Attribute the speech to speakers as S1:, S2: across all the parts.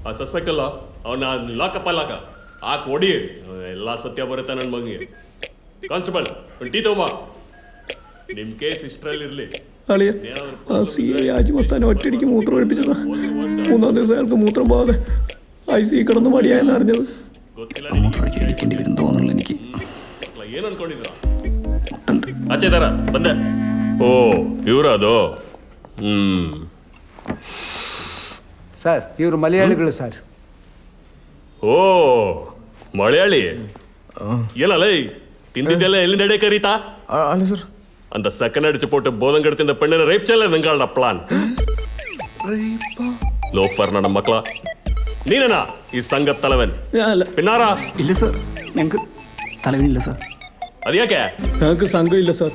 S1: ಆ ಸಸ್ಪೆಕ್ಟ್ ಅಲ್ಲ ಅವನ್ನ ಲಾಕಪ್ ಅಲ್ಲಾಕ ಆ ಕೊಡಿ ಎಲ್ಲ ಸತ್ಯ ಬರುತ್ತೆ ನನ್ನ ಮಗನಿಗೆ. ಕಾನ್ಸ್ಟೇಬಲ್ ಒಂದು ಟೀ ತಗೊಂಬ. ನಿಮ್ಮ ಕೇಸ್ ಇಷ್ಟರಲ್ಲಿ ಇರಲಿ.
S2: അളിയ ആ സി ഐ ആജിമസ്താനെ ഒറ്റയടിക്ക് മൂത്രം ഒഴിപ്പിച്ചതാ. 3-ാം ദിവസം അയാൾക്ക് മൂത്രം പോകാതെ IC കിടന്ന് മടിയായെന്ന് അറിഞ്ഞത്.
S3: മൂത്രമൊക്കെ അടിക്കേണ്ടി വരും തോന്നുന്നില്ല എനിക്ക്.
S1: ಏನು ಅನ್ಕೊಂಡಿದ್ದೀರಾ? ಆಚೆ ತರ ಬಂದೆ. ಓ ಇವರದು.
S4: ಸರ್ ಇವರು ಮಲಯಾಳಿಗಳು ಸರ್.
S1: ಓ ಮಲಯಾಳಿ ಏನಲ್ಲ തിന്നിದ್ದೆಲ್ಲ എല്ലിൻ്റെ ഇടയിൽ കയറിത്താ
S2: അല്ല സർ.
S1: அந்த செகண்ட் அடிச்சு போட்டு போதங்கெடுத்து பெண்ணை ரேப் செய்யல നിങ്ങളുടെ പ്ലാൻ. ലോഫർ നട മക്കളാ നീനാ ഈ സംഘത്തലവൻ? പിന്നാറാ?
S3: ഇല്ല സർ, ഞങ്ങൾക്ക് തലവനില്ല സർ.
S1: അതെയാക്കെ
S2: ഞങ്ങൾക്ക് സംഘമില്ല സർ.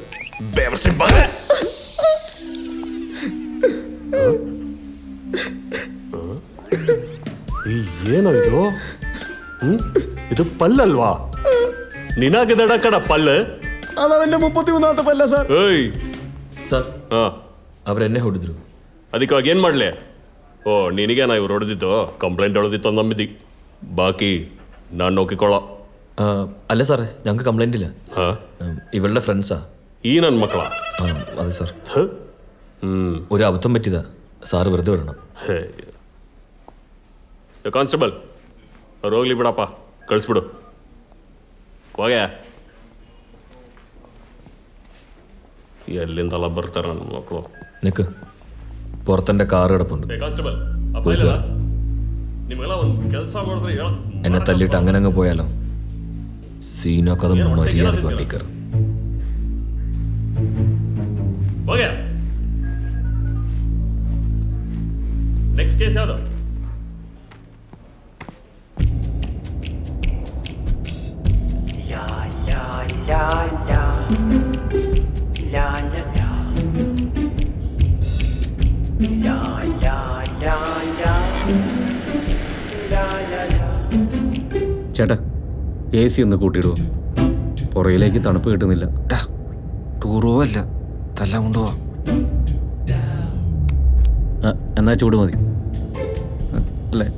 S1: ಏನೋ ಇದು? ಇದು ಪಲ್ಲಲ್ವಾ? ನಿನಗದಡಕಡ ಪಲ್ಲು?
S2: അതവന്റെ 33-ാമത്തെ പല്ല സർ.
S1: ಏಯ್
S5: ಸರ್ ಅವರೆನ್ನೇ ಹೊಡೆದ್ರು.
S1: ಅದಕ್ಕಾಗಿ ಏನು ಮಾಡಲಿ? ಓ ನಿನಗೆ ನಾ ಇವ್ರು ಹೊಡೆದಿತ್ತು ಕಂಪ್ಲೇಂಟ್ ಹೊಡೆದಿತ್ತು ನಂಬಿದ್ದಿ. ಬಾಕಿ ನಾನು നോക്കിക്കോളാം.
S5: അല്ല സാറേ, ഞങ്ങൾക്ക് കംപ്ലൈൻ്റ് ഇല്ല. ഇവളുടെ ഫ്രണ്ട്സാ
S1: ഈ ನನ್ನ മക്കള.
S5: അതെ സാർ, ഒരു അബദ്ധം പറ്റിയതാ. സാറ് വെറുതെ വിടണം.
S1: ಕಾನ್ಸ್ಟೇಬಲ್ ಅವ್ರು ಹೋಗ್ಲಿ ಬಿಡಪ್ಪ, ಕಳಿಸ್ಬಿಡು. ಹೋಗ್ಯಾ ಎಲ್ಲಿಂದಲ್ಲ ಬರ್ತಾರೆ ನನ್ನ ಮಕ್ಕಳು.
S5: നിക്ക്, പുറത്തെൻ്റെ കാറ് കിടപ്പുണ്ട്.
S1: ಕಾನ್ಸ್ಟೇಬಲ್
S5: പോയി കേറ്.
S1: ನಿಮಗೆಲ್ಲ ಒಂದು ಕೆಲಸ ಮಾಡಿದ್ರೆ
S5: എന്നെ തല്ലിയിട്ട് അങ്ങനെ അങ്ങ് പോയാലോ? സീനൊക്കെ അത് മര്യാദക്ക് വണ്ടി കയറും.
S1: ಹೋಗ್ಯಾ ನೆಕ್ಸ್ಟ್ ಕೇಸ್ ಯಾವುದು?
S2: ചേട്ടാ AC ഒന്ന് കൂട്ടിയിടുവോ? പുറയിലേക്ക് തണുപ്പ് കിട്ടുന്നില്ല.
S3: ടൂറോ അല്ല, തല്ലാൻ കൊണ്ടുപോവാ.
S2: എന്നാ ചൂട് മതി അല്ലേ?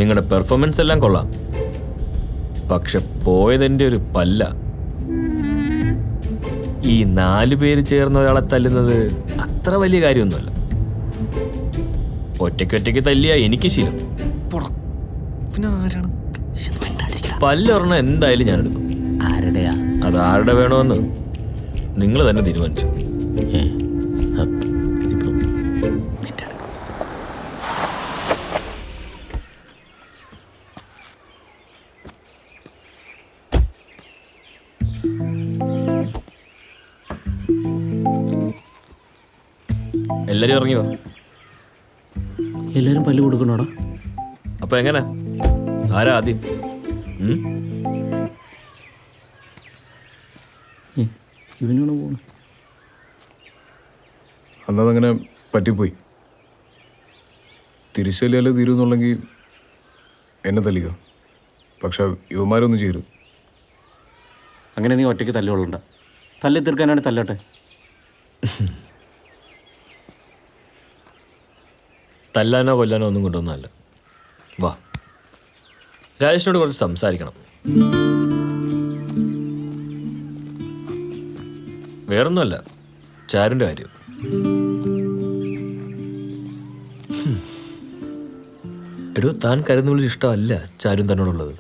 S5: നിങ്ങളുടെ പെർഫോമൻസ് എല്ലാം കൊള്ളാം, പക്ഷെ പോയതെൻ്റെ ഒരു പല്ല. ഈ 4 പേര് ചേർന്ന് ഒരാളെ തല്ലുന്നത് അത്ര വലിയ കാര്യമൊന്നുമല്ല. ഒറ്റയ്ക്കൊറ്റയ്ക്ക് തല്ലിയാ എനിക്ക് ശീലം. പല്ലൊരെണ്ണം എന്തായാലും ഞാൻ എടുക്കും.
S3: ആരുടെയാ?
S5: അത് ആരുടെ വേണമെന്ന് നിങ്ങൾ തന്നെ തീരുമാനിച്ചു. എല്ലാരും ഇറങ്ങിയോ?
S2: എല്ലാരും പല്ല് കൊടുക്കണോടാ?
S5: അപ്പൊ എങ്ങനെ, ആരാ ആദ്യം?
S2: ഇവനാണ് പോണ.
S6: അന്നതങ്ങനെ പറ്റിപ്പോയി. തിരിച്ചല്ലേ തീരുന്നുണ്ടെങ്കിൽ എന്നെ തല്ലിക്കോ, പക്ഷെ ഇവന്മാരൊന്നും ചെയ്യരുത്.
S2: അങ്ങനെ നീ ഒറ്റയ്ക്ക് തല്ലുകൊള്ളണ്ട. തല്ലി തീർക്കാനാണ് തല്ലട്ടെ.
S5: തല്ലാനോ കൊല്ലാനോ ഒന്നും കൊണ്ടുവന്നല്ല. വാ, രാജേഷിനോട് കുറച്ച് സംസാരിക്കണം. വേറൊന്നുമല്ല, ചാരുൻ്റെ കാര്യം. എടോ, താൻ കരുതുന്നതിൽ ഇഷ്ടമല്ല ചാരും തന്നോടുള്ളത്.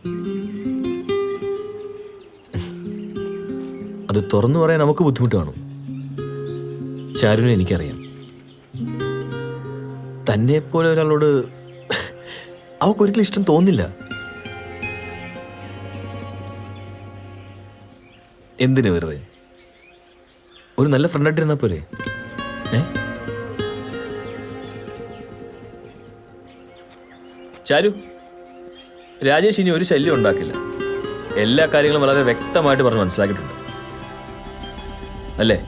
S5: അത് തുറന്നു പറയാൻ നമുക്ക് ബുദ്ധിമുട്ട് കാണും. ചാരുവിനെ എനിക്കറിയാം. തന്നെ പോലെ ഒരാളോട് അവൾക്കൊരിക്കലും ഇഷ്ടം തോന്നില്ല. എന്തിനു വെറുതെ? ഒരു നല്ല ഫ്രണ്ടായിട്ടിരുന്നാ പോരെ? ചാരു, രാജേഷ് ഇനി ഒരു ശല്യം ഉണ്ടാക്കില്ല. എല്ലാ കാര്യങ്ങളും വളരെ വ്യക്തമായിട്ട് പറഞ്ഞ് മനസ്സിലാക്കിയിട്ടുണ്ട്, അല്ലേ?